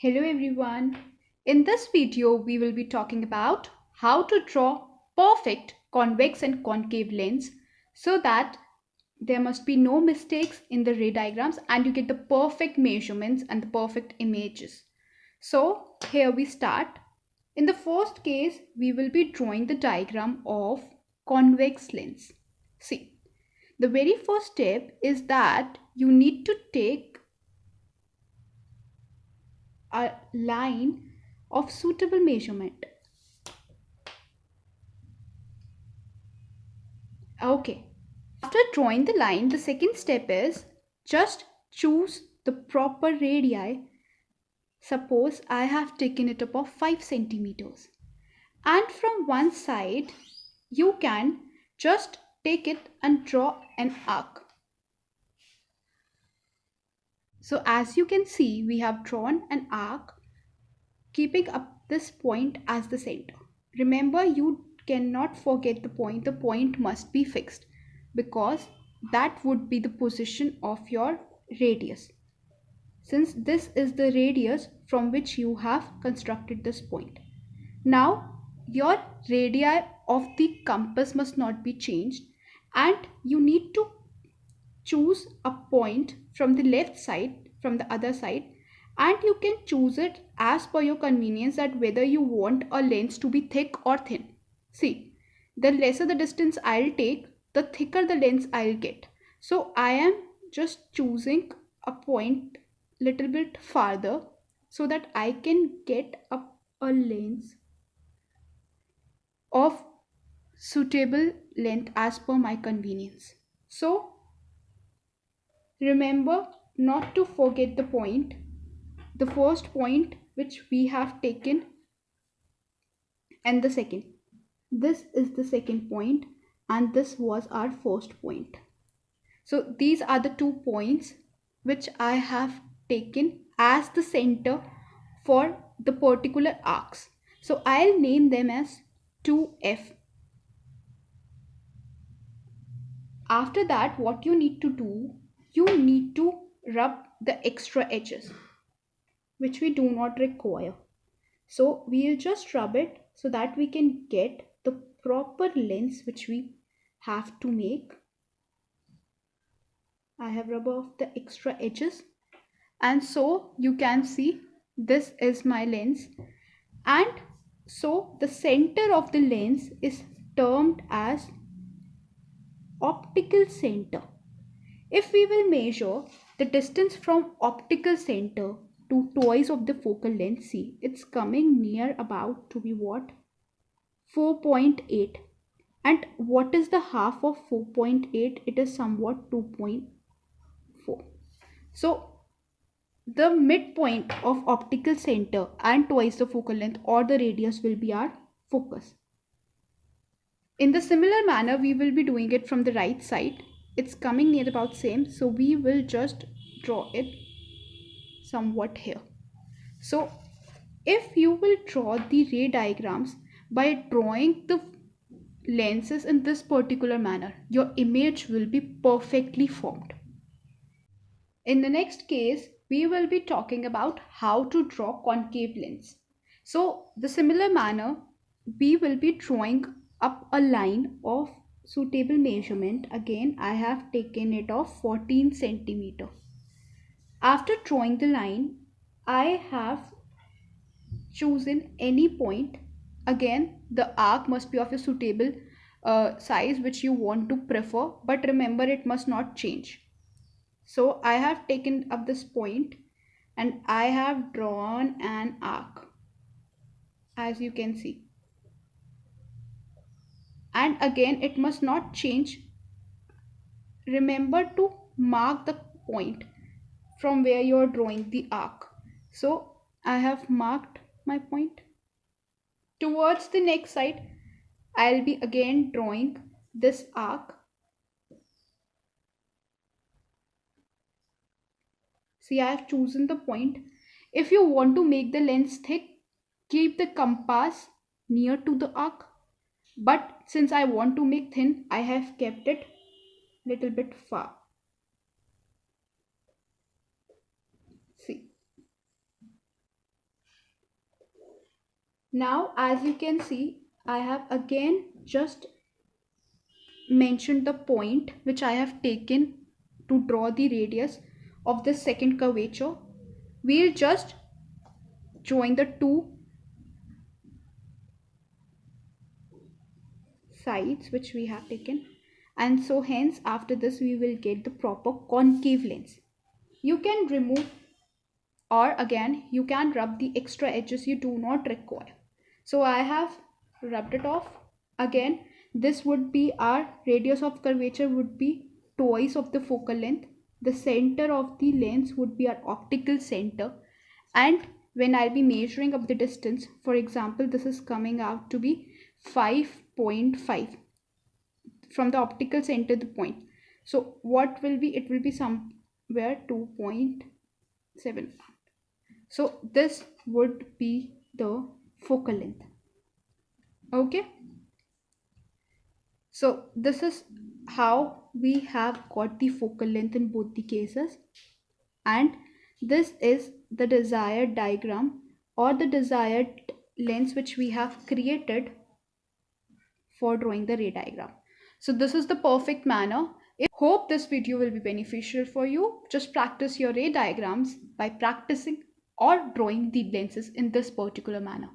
Hello everyone. In this video, we will be talking about how to draw perfect convex and concave lens so that there must be no mistakes in the ray diagrams and you get the perfect measurements and the perfect images. So here we start. In the first case, we will be drawing the diagram of convex lens. See, the very first step is that you need to take a line of suitable measurement. Okay. After drawing the line, the second step is just choose the proper radii. Suppose I have taken it up of 5 centimeters. And from one side, you can just take it and draw an arc. So as you can see, we have drawn an arc keeping up this point as the center. Remember, you cannot forget the point. The point must be fixed because that would be the position of your radius, since this is the radius from which you have constructed this point. Now your radii of the compass must not be changed, and you need to choose a point from the left side, from the other side, and you can choose it as per your convenience, that whether you want a lens to be thick or thin. See, the lesser the distance I'll take, the thicker the lens I'll get. So I am just choosing a point little bit farther so that I can get a lens of suitable length as per my convenience. So remember not to forget the point, the first point which we have taken, and the second. This is the second point and this was our first point. So these are the 2 points which I have taken as the center for the particular arcs. So I'll name them as 2F. After that, what you need to do, you need to rub the extra edges which we do not require. So we'll just rub it so that we can get the proper lens which we have to make. I have rubbed off the extra edges, and so you can see this is my lens, and so the center of the lens is termed as optical center. If we will measure the distance from optical center to twice of the focal length, see, it's coming near about to be what? 4.8. And what is the half of 4.8? It is somewhat 2.4. So the midpoint of optical center and twice the focal length or the radius will be our focus. In the similar manner, we will be doing it from the right side. It's coming near about same, so we will just draw it somewhat here. So if you will draw the ray diagrams by drawing the lenses in this particular manner, your image will be perfectly formed. In the next case, we will be talking about how to draw concave lens. So the similar manner, we will be drawing up a line of suitable measurement. Again, I have taken it of 14 centimeter. After drawing the line, I have chosen any point. Again, the arc must be of a suitable size which you want to prefer, but remember it must not change. So I have taken up this point and I have drawn an arc, as you can see, and again it must not change. Remember to mark the point from where you are drawing the arc. So I have marked my point. Towards the next side, I'll be again drawing this arc. See, I have chosen the point. If you want to make the lens thick, keep the compass near to the arc. But since I want to make thin, I have kept it little bit far. See. Now, as you can see, I have again just mentioned the point which I have taken to draw the radius of the second curvature. We'll just join the two sides which we have taken, and so hence after this we will get the proper concave lens. You can remove, or again you can rub the extra edges you do not require. So I have rubbed it off. Again, this would be our radius of curvature would be twice of the focal length. The center of the lens would be our optical center, and when I'll be measuring up the distance, for example this is coming out to be 5.5 from the optical center to the point. So what will be, it will be somewhere 2.7. So this would be the focal length. Okay, so this is how we have got the focal length in both the cases, and this is the desired diagram or the desired lens which we have created for drawing the ray diagram. So this is the perfect manner. I hope this video will be beneficial for you. Just practice your ray diagrams by practicing or drawing the lenses in this particular manner.